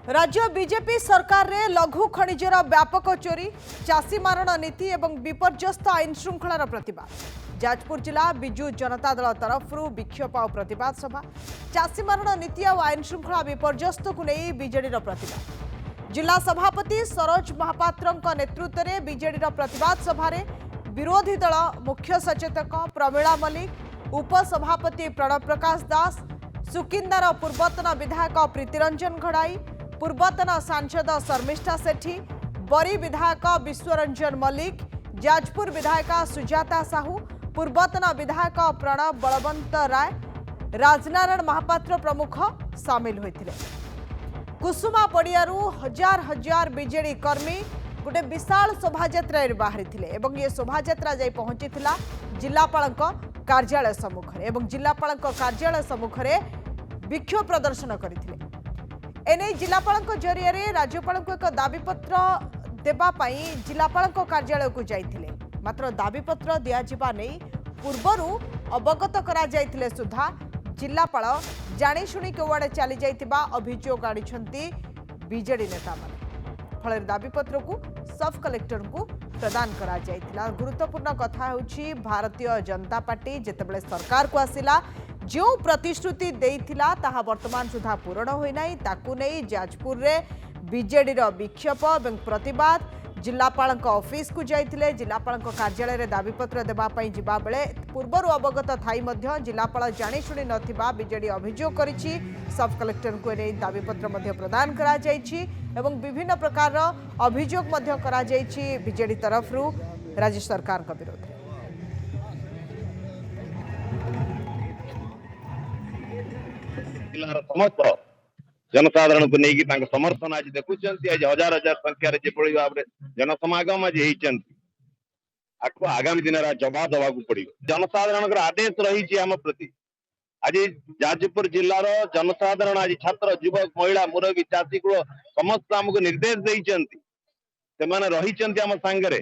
राज्य बीजेपी सरकार रे लघु खनिजर व्यापक चोरी चाषी मारण नीति एवं विपर्यस्त आईन श्रृंखलार प्रतिवाद। जाजपुर जिला बिजु जनता दल तरफ विक्षोभ और प्रतिवाद सभा चाषी मारण नीति और आईन श्रृंखला विपर्यस्त को नहीं बीजेडी प्रतिवाद। जिला सभापति सरोज महापात्र नेतृत्व में बीजेडी प्रतिवाद सभा विरोधी दल मुख्य सचेतक प्रमीला मल्लिक, उपसभापति प्रणव प्रकाश दास, सुकिंदार पूर्वतन विधायक प्रीतिरंजन घड़ाई, पूर्वतन सांसद शर्मिष्ठा सेठी, बरी विधायक विश्वरंजन मल्लिक, जाजपुर विधायिका सुजाता साहू, पूर्वतन विधायक प्रणव बलवंत राय, राजनारायण महापात्र प्रमुख सामिल होते। कुसुमा पड़ियारू हजार हजार बीजेडी कर्मी गोटे विशाल शोभायात्रा बाहरी एवं ये शोभायात्रा जाई पहुंची जिलापाल कार्यालय सम्मुखें एवं जिलापाल कार्यालय सम्मुखें विक्षोभ प्रदर्शन करते। एने जिलापाल जरिए राज्यपाल को एक दाबीपत्र देवाई जिलापाल कार्यालय को जाइए, मात्र दाबीपत्र दिज्वा नहीं पूर्वर अवगत करा जाइथिले सुधा जिलापाल जाणीशुणी कौआड़े चली जाइथिबा अभियोग आनिछंती बीजेडी नेता माने। फल दाबीपत्र को सब कलेक्टर को प्रदान करा जाइथिला। गुरुत्वपूर्ण कथा होछि भारतीय जनता पार्टी जेतेबेले सरकार को आसिला जो प्रतिश्रुति देइथिला ताहा वर्तमान सुधा पूरण होई नाही, ताकू नै जाजपुर रे बीजेडी रो विक्षोभ एवं प्रतिवाद जिलापाल ऑफिस को जाइथिले। जिलापाल कार्यालय रे दाबीपत्र देबा पई जिबा बेले पूर्वर अवगत थाई मध्य जिलापाल जानी शुणी नथिबा बीजेडी अभियोग करिछि। सब कलेक्टर को नै दाबीपत्र मध्य प्रदान करा जाइछि एवं विभिन्न प्रकार अभियोग मध्य करा जाइछि बीजेडी तरफ राज्य सरकार का विरोध। जिलार समस्त जनसाधारण को लेकिन समर्थन आज देखुं आज हजार हजार संख्यार जो भाव में जनसमागम आज आपको आगामी दिन जवाब देवा पड़ो। जनसाधारण आदेश रही आम प्रति आज जाजपुर जिलार जनसाधारण आज छात्र युवक महिला मुरबी चाषी कूल समस्त आमको निर्देश देते रही आम सांगे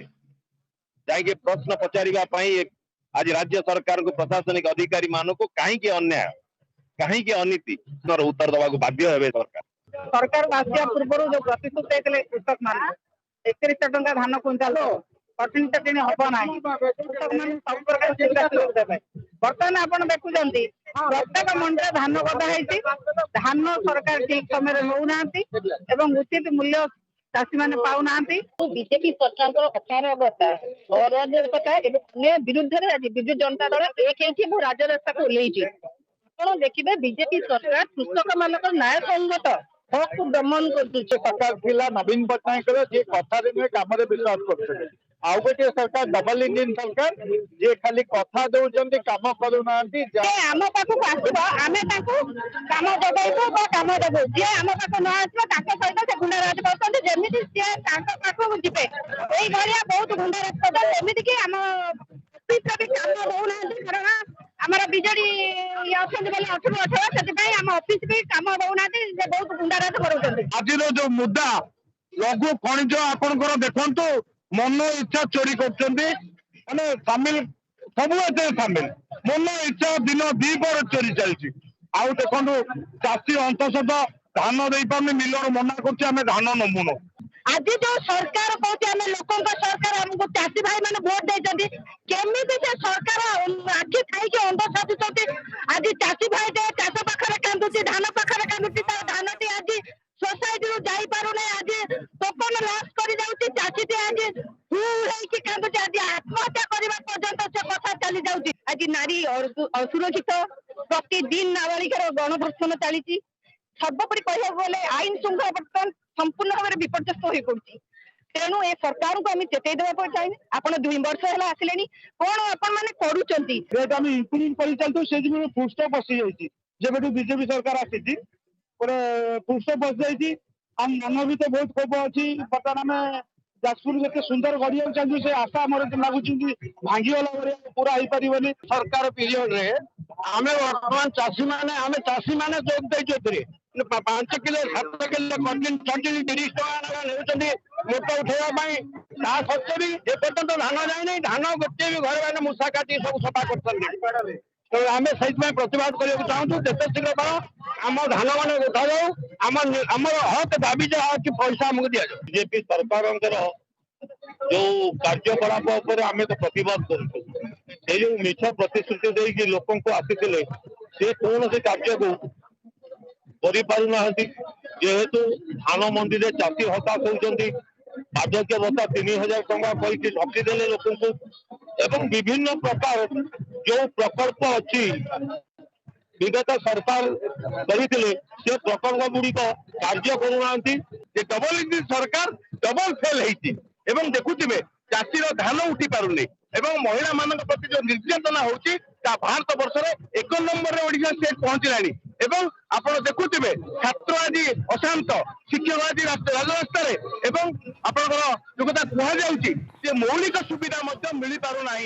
जाकि प्रश्न पचारिबा आज राज्य सरकार को प्रशासनिक अधिकारी मानक कहीं अन्याय कहीं अनीति उत्तर दवा बाध्य है। सरकार आसिया पूर्व जो प्रतिश्रुति कृषक मान 31 टंका धान क्विंटाल कठिन कठिन हम ना कृषक मान सब प्रकार बर्तमान आप देखुं प्रत्येक मंडी धान गदा धान सरकार ठीक समय होना उचित मूल्य चाषी मैंने पाऊना। बीजेपी सरकार अवस्था विरुद्ध आज विजु जनता दल एक राजरास्ता को ओह्लैछि। आप देखिए बीजेपी सरकार कृषक मान न्याय संगत हक को दमन कर सरकार थिला नवीन पट्टनायक जे कथा नुहे काम विश्वास करते आउ गोटे सरकार डबल इंजिन सरकार जे खाली कथा दौरान काम करूना आम पाखक आसम कम जगैबू कम देवु जी आम पाख न आसो सहित से गुंडाराज करमी पाखक जी ये बहुत गुंडाराज करमी कि आम काम दौना कारण हमारा बीजेडी ऑफिस भी काम दौना बहुत गुंडाराज कर। आज जो मुद्दा लघु खनिज आपंकर देखु मन इच्छा चोरी कर सामिल सब सामिल मन इच्छा दिन दीपर चोरी चलती आउ देखु चाषी अंतसद धान दे पारे मिलर मना कर धान नमुन आज जो सरकार कहते लोक सरकार आमको चाषी भाई मैंने भोट देते केमी से सरकार आखि खाई अंध साधुंट आज चाषी भाई चाष पाखे कांदुची धान पाखे कांदुची धान टी आज सोसाइटी जाई पारु नै आज टोकन लॉस कर जाउची चाषी टी आज कांदुची आज आत्महत्या करबा पर्यंत से कथा चली जाउची। आज नारी असुरक्षित प्रतिदिन नाबालिकार गणधर्षण चली सर्वोपरि कह गले आईन श्रृंखला बर्तमान संपूर्ण भाव में विपर्यस्त हो पड़ी। तेणु ए सरकार को आम चेतई देवा चाहिए आप 2 वर्ष है आसिले कौन आपण मैंने फुलस्टॉप बसी जब बीजेपी सरकार आसी फुलस्टॉप बस जाइए आम मन भी तो बहुत क्षोभ अच्छी बर्तमान आम जाजपुर जिते सुंदर गढ़िया चलू से आशा मोर लगुच भांगीगला पूरा हो पार सरकार पीरियड रे आम बर्तमान चाषी मैंने जोग दे 5 किलो 7 किलो कंटिन्यू 30 टका मोट उठाई सत्वे भी एपर्तंत धान जाए धान गोटे भी घर मैंने मूषा काटी सब सफा कर तो आम से प्रतिवाद करने चाहूँ जिते शीघ्र पार आम धान मान उठा जाऊ आम हक दाबी जहाँ कि पैसा आमको दि जाऊ बीजेपी सरकार जो कार्यकलाप आम तो प्रतिवाद कर जो मिछ प्रतिश्रुति देकी लोक आसी से कौन से कार्य को जेहेतु धान मंडी में चाषी हताश होती बार्धक्य भत्ता 3000 टंका कही ठकीदेले लोक एवं विभिन्न प्रकार जो प्रकल्प अच्छी विगत सरकार करते से प्रकल्प गुड़िक कार्य करूना डबल इंजिन सरकार डबल फेल होती देखुवे चाषीर धान उठी पारुनी महिला मान प्रति जो निर्यातना होती भारत वर्ष एक नंबर ओडिशा स्टेट पहुंचला आपण देखुवे छात्र आज अशांत शिक्षक आज राजरास्तार जो कथा कहुच्छी मौलिक सुविधा मिल पार ना